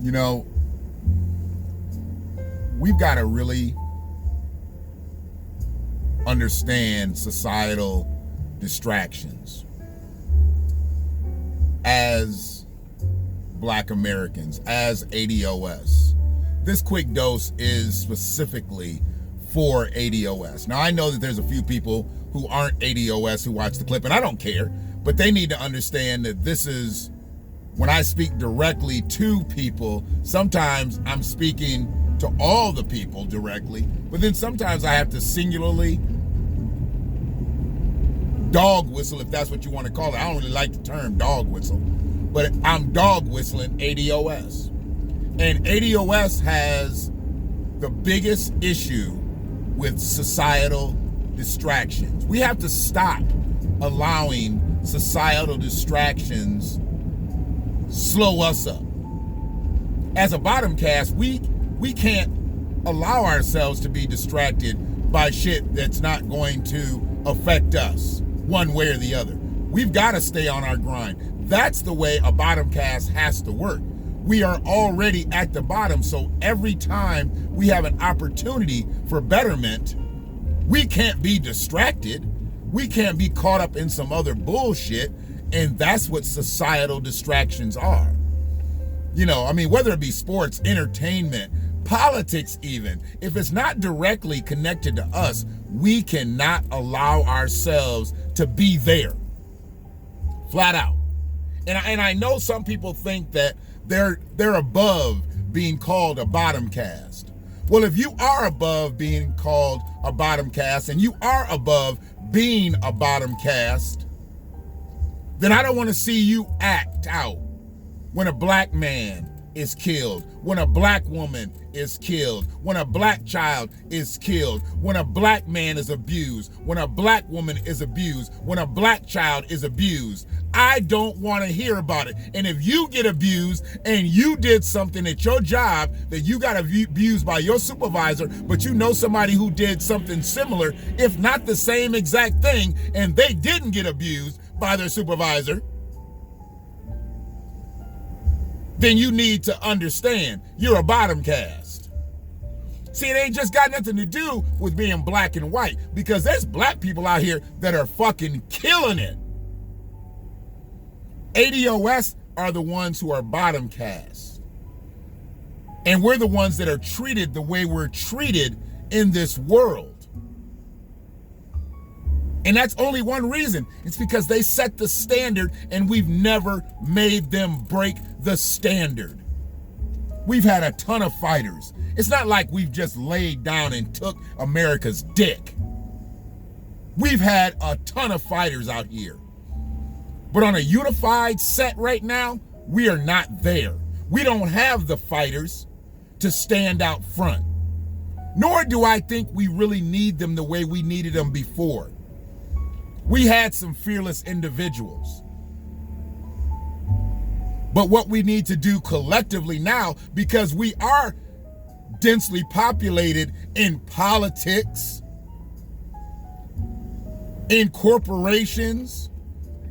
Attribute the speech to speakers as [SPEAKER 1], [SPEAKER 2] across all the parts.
[SPEAKER 1] You know, we've got to really understand societal distractions as Black Americans, as ADOS. This quick dose is specifically for ADOS. Now, I know that there's a few people who aren't ADOS who watch the clip, and I don't care, but they need to understand that this is, when I speak directly to people, sometimes I'm speaking to all the people directly, but then sometimes I have to singularly dog whistle, if that's what you want to call it. I don't really like the term dog whistle, but I'm dog whistling ADOS. And ADOS has the biggest issue with societal distractions. We have to stop allowing societal distractions slow us up. As a bottom cast, we can't allow ourselves to be distracted by shit that's not going to affect us one way or the other. We've got to stay on our grind. That's the way a bottom cast has to work. We are already at the bottom, so every time we have an opportunity for betterment, we can't be distracted. We can't be caught up in some other bullshit, and that's what societal distractions are. You know, I mean, whether it be sports, entertainment, politics even, if it's not directly connected to us, we cannot allow ourselves to be there. Flat out. And I know some people think that they're above being called a bottom cast. Well, if you are above being called a bottom cast and you are above being a bottom cast, then I don't want to see you act out when a Black man is killed, when a Black woman is killed, when a Black child is killed, when a Black man is abused, when a Black woman is abused, when a Black child is abused. I don't want to hear about it. And if you get abused and you did something at your job that you got abused by your supervisor, but you know somebody who did something similar, if not the same exact thing, and they didn't get abused by their supervisor, then you need to understand you're a bottom cast. See, it ain't just got nothing to do with being black and white, because there's Black people out here that are fucking killing it. ADOS are the ones who are bottom cast. And we're the ones that are treated the way we're treated in this world. And that's only one reason. It's because they set the standard and we've never made them break the standard. We've had a ton of fighters. It's not like we've just laid down and took America's dick. We've had a ton of fighters out here. But on a unified set right now, we are not there. We don't have the fighters to stand out front. Nor do I think we really need them the way we needed them before. We had some fearless individuals. But what we need to do collectively now, because we are densely populated in politics, in corporations,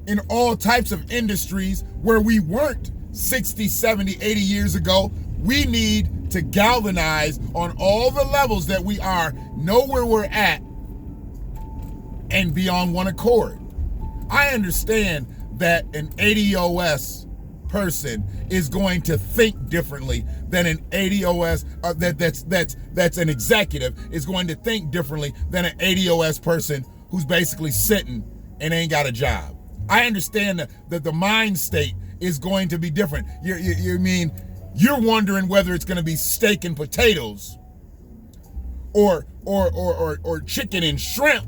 [SPEAKER 1] in all types of industries where we weren't 60, 70, 80 years ago, we need to galvanize on all the levels that we are, know where we're at, and be on one accord. I understand that an ADOS person is going to think differently than an ADOS that's an executive is going to think differently than an ADOS person who's basically sitting and ain't got a job. I understand that the mind state is going to be different. You mean you're wondering whether it's going to be steak and potatoes or chicken and shrimp,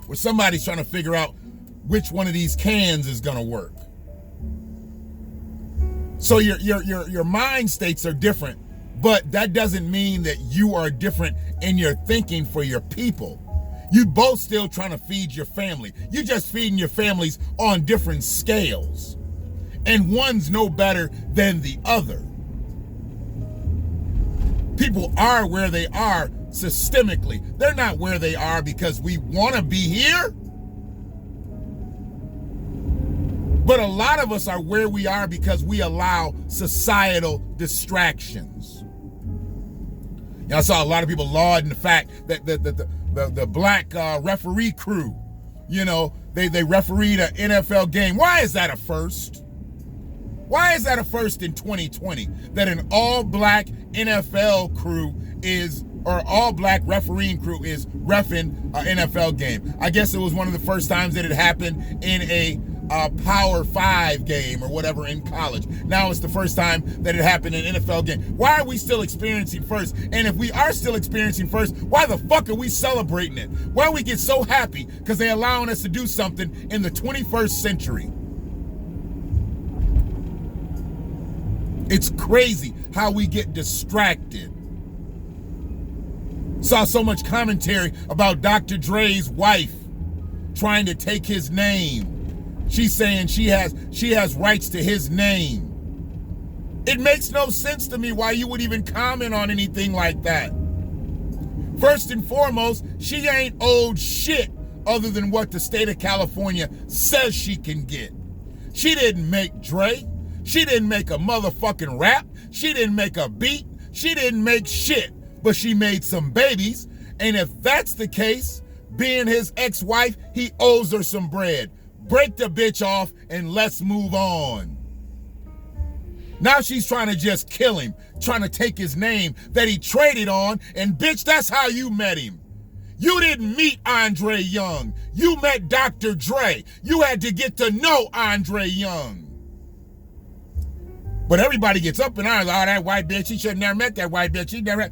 [SPEAKER 1] where somebody's trying to figure out which one of these cans is going to work. So your mind states are different, but that doesn't mean that you are different in your thinking for your people. You both still trying to feed your family. You're just feeding your families on different scales. And one's no better than the other. People are where they are systemically. They're not where they are because we want to be here. But a lot of us are where we are because we allow societal distractions. You know, I saw a lot of people lauding the fact that the black referee crew, you know, they refereed an NFL game. Why is that a first? Why is that a first in 2020 that an all-black NFL crew is, or all-black refereeing crew is reffing an NFL game? I guess it was one of the first times that it happened in a Power 5 game or whatever in college. Now it's the first time that it happened in an NFL game. Why are we still experiencing first? And if we are still experiencing first, why the fuck are we celebrating it? Why we get so happy? Because they're allowing us to do something in the 21st century. It's crazy how we get distracted. Saw so much commentary about Dr. Dre's wife trying to take his name. She's saying she has rights to his name. It makes no sense to me why you would even comment on anything like that. First and foremost, she ain't owed shit other than what the state of California says she can get. She didn't make Dre. She didn't make a motherfucking rap. She didn't make a beat. She didn't make shit, but she made some babies. And if that's the case, being his ex-wife, he owes her some bread. Break the bitch off and let's move on. Now she's trying to just kill him, trying to take his name that he traded on, and bitch, that's how you met him. You didn't meet Andre Young. You met Dr. Dre. You had to get to know Andre Young. But everybody gets up in arms. Oh, that white bitch, she should have never met that white bitch. She never.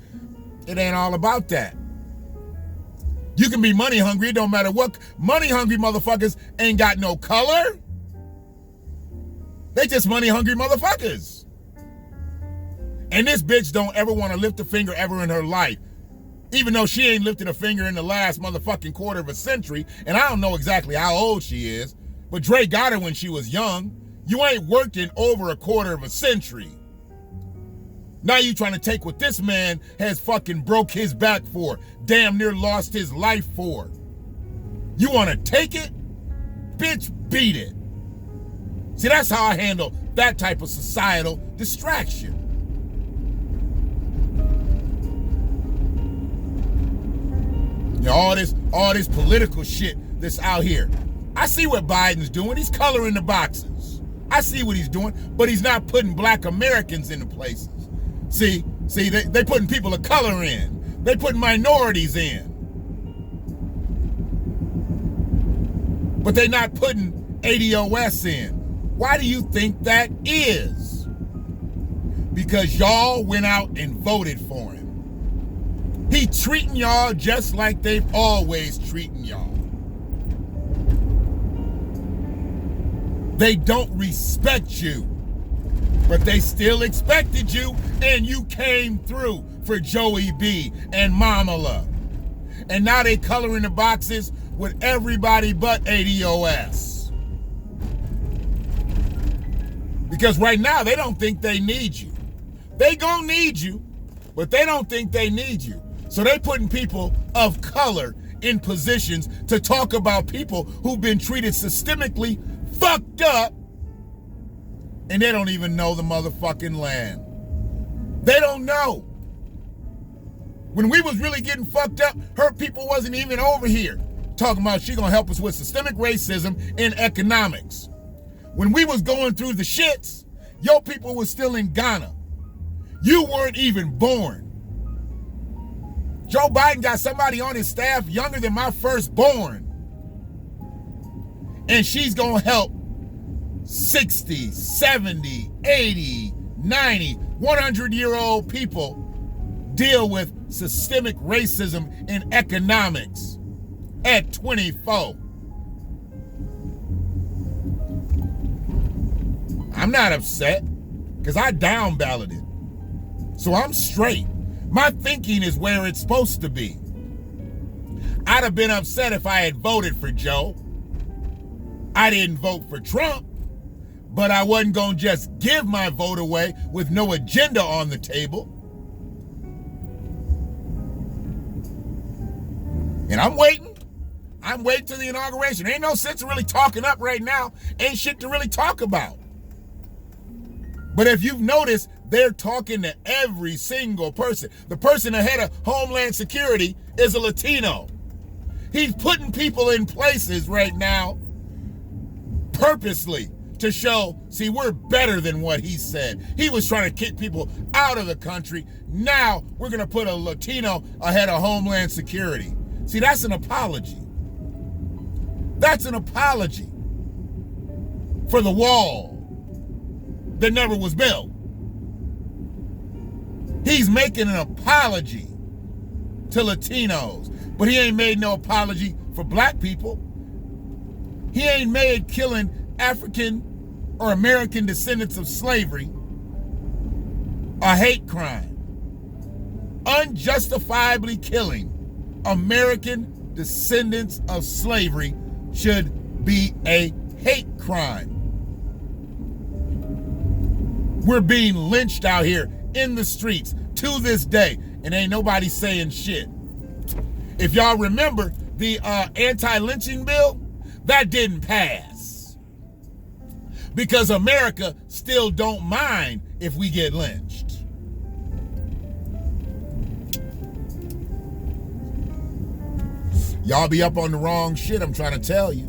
[SPEAKER 1] It ain't all about that. You can be money hungry. It don't matter what. Money hungry motherfuckers ain't got no color. They just money hungry motherfuckers. And this bitch don't ever want to lift a finger ever in her life. Even though she ain't lifted a finger in the last motherfucking quarter of a century. And I don't know exactly how old she is. But Dre got her when she was young. You ain't worked in over a quarter of a century. Now you trying to take what this man has fucking broke his back for, damn near lost his life for. You want to take it? Bitch, beat it. See, that's how I handle that type of societal distraction. You know, all this political shit that's out here. I see what Biden's doing. He's coloring the boxes. I see what he's doing, but he's not putting black Americans into places. See, they putting people of color in. They putting minorities in. But they not putting ADOS in. Why do you think that is? Because y'all went out and voted for him. He treating y'all just like they've always treating y'all. They don't respect you, but they still expected you, and you came through for Joey B and Mamala. And now they coloring the boxes with everybody but ADOS. Because right now, they don't think they need you. They gonna need you, but they don't think they need you. So they putting people of color in positions to talk about people who've been treated systemically fucked up, and they don't even know the motherfucking land. They don't know. When we was really getting fucked up, her people wasn't even over here talking about she gonna help us with systemic racism and economics. When we was going through the shits, your people was still in Ghana. You weren't even born. Joe Biden got somebody on his staff younger than my firstborn. And she's gonna help 60, 70, 80, 90, 100-year-old people deal with systemic racism and economics at 24. I'm not upset because I down balloted. So I'm straight. My thinking is where it's supposed to be. I'd have been upset if I had voted for Joe. I didn't vote for Trump, but I wasn't going to just give my vote away with no agenda on the table. And I'm waiting. I'm waiting till the inauguration. Ain't no sense of really talking up right now. Ain't shit to really talk about. But if you've noticed, they're talking to every single person. The person ahead of Homeland Security is a Latino. He's putting people in places right now purposely to show, see, we're better than what he said. He was trying to kick people out of the country. Now we're going to put a Latino ahead of Homeland Security. See, that's an apology. That's an apology for the wall that never was built. He's making an apology to Latinos, but he ain't made no apology for black people. He ain't made killing African or American descendants of slavery a hate crime. Unjustifiably killing American descendants of slavery should be a hate crime. We're being lynched out here in the streets to this day, and ain't nobody saying shit. If y'all remember the anti-lynching bill, that didn't pass because America still don't mind if we get lynched. Y'all be up on the wrong shit, I'm trying to tell you.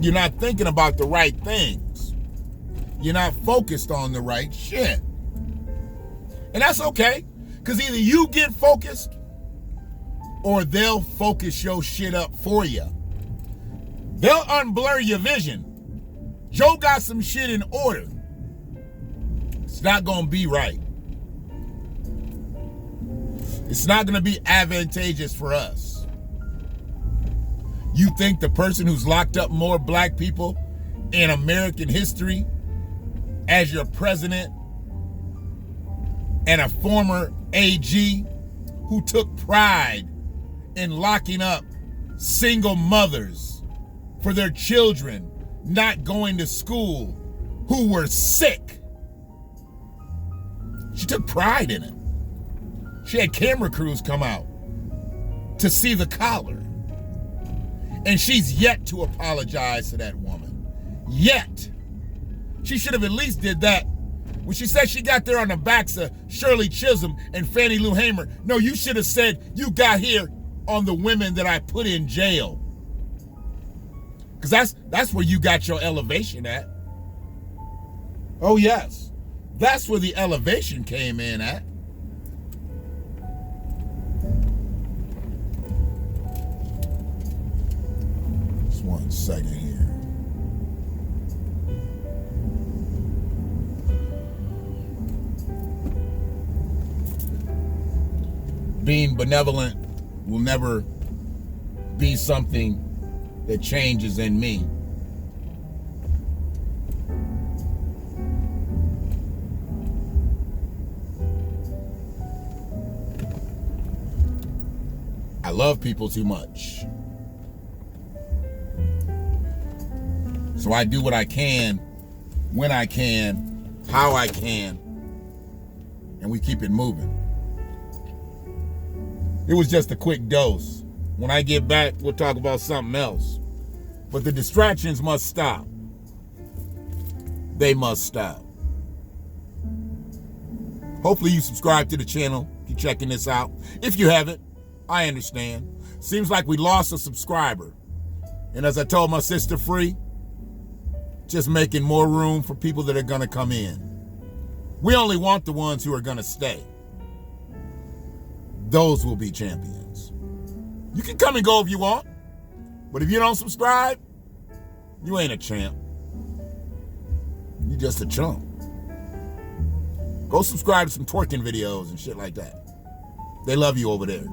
[SPEAKER 1] You're not thinking about the right things. You're not focused on the right shit. And that's okay, because either you get focused or they'll focus your shit up for you. They'll unblur your vision. Joe got some shit in order. It's not going to be right. It's not going to be advantageous for us. You think the person who's locked up more black people in American history as your president and a former AG who took pride in locking up single mothers for their children not going to school who were sick. She took pride in it. She had camera crews come out to see the collar. And she's yet to apologize to that woman. Yet. She should have at least did that when she said she got there on the backs of Shirley Chisholm and Fannie Lou Hamer. No, you should have said you got here on the women that I put in jail. Because that's where you got your elevation at. Oh, yes. That's where the elevation came in at. Just 1 second here. Being benevolent will never be something that changes in me. I love people too much. So I do what I can, when I can, how I can, and we keep it moving. It was just a quick dose. When I get back, we'll talk about something else. But the distractions must stop. They must stop. Hopefully you subscribe to the channel. Keep checking this out. If you haven't, I understand. Seems like we lost a subscriber. And as I told my sister Free, just making more room for people that are going to come in. We only want the ones who are going to stay. Those will be champions. You can come and go if you want, but if you don't subscribe, you ain't a champ. You just a chump. Go subscribe to some twerking videos and shit like that. They love you over there.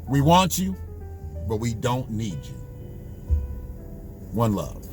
[SPEAKER 1] We want you, but we don't need you. One love.